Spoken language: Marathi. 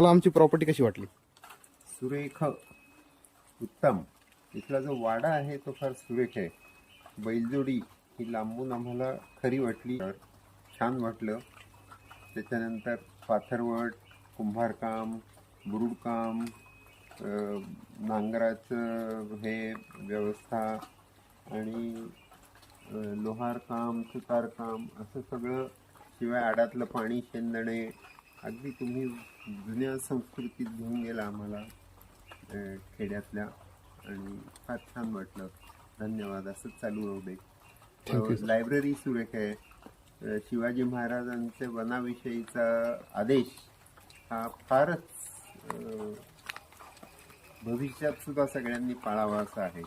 तुम्हाला आमची प्रॉपर्टी कशी वाटली? सुरेख, उत्तम. इथला जो वाडा आहे तो फार सुरेख आहे. बैलजोडी ही लांबून आम्हाला खरी वाटली, छान वाटलं. त्याच्यानंतर पाथरवट, कुंभारकाम, बुरुडकाम, नांगराचं हे व्यवस्था आणि लोहारकाम, सुतारकाम असं सगळं, शिवाय आडातलं पाणी शेंदणे, अगदी तुम्ही जुन्या संस्कृतीत घेऊन गेला आम्हाला खेड्यातल्या, आणि फार छान वाटलं. धन्यवाद. असंच चालू राहू दे. लायब्ररी सुरेख आहे. शिवाजी महाराजांचे वनाविषयीचा आदेश हा फारच भविष्यात सुद्धा सगळ्यांनी पाळावा असा आहे.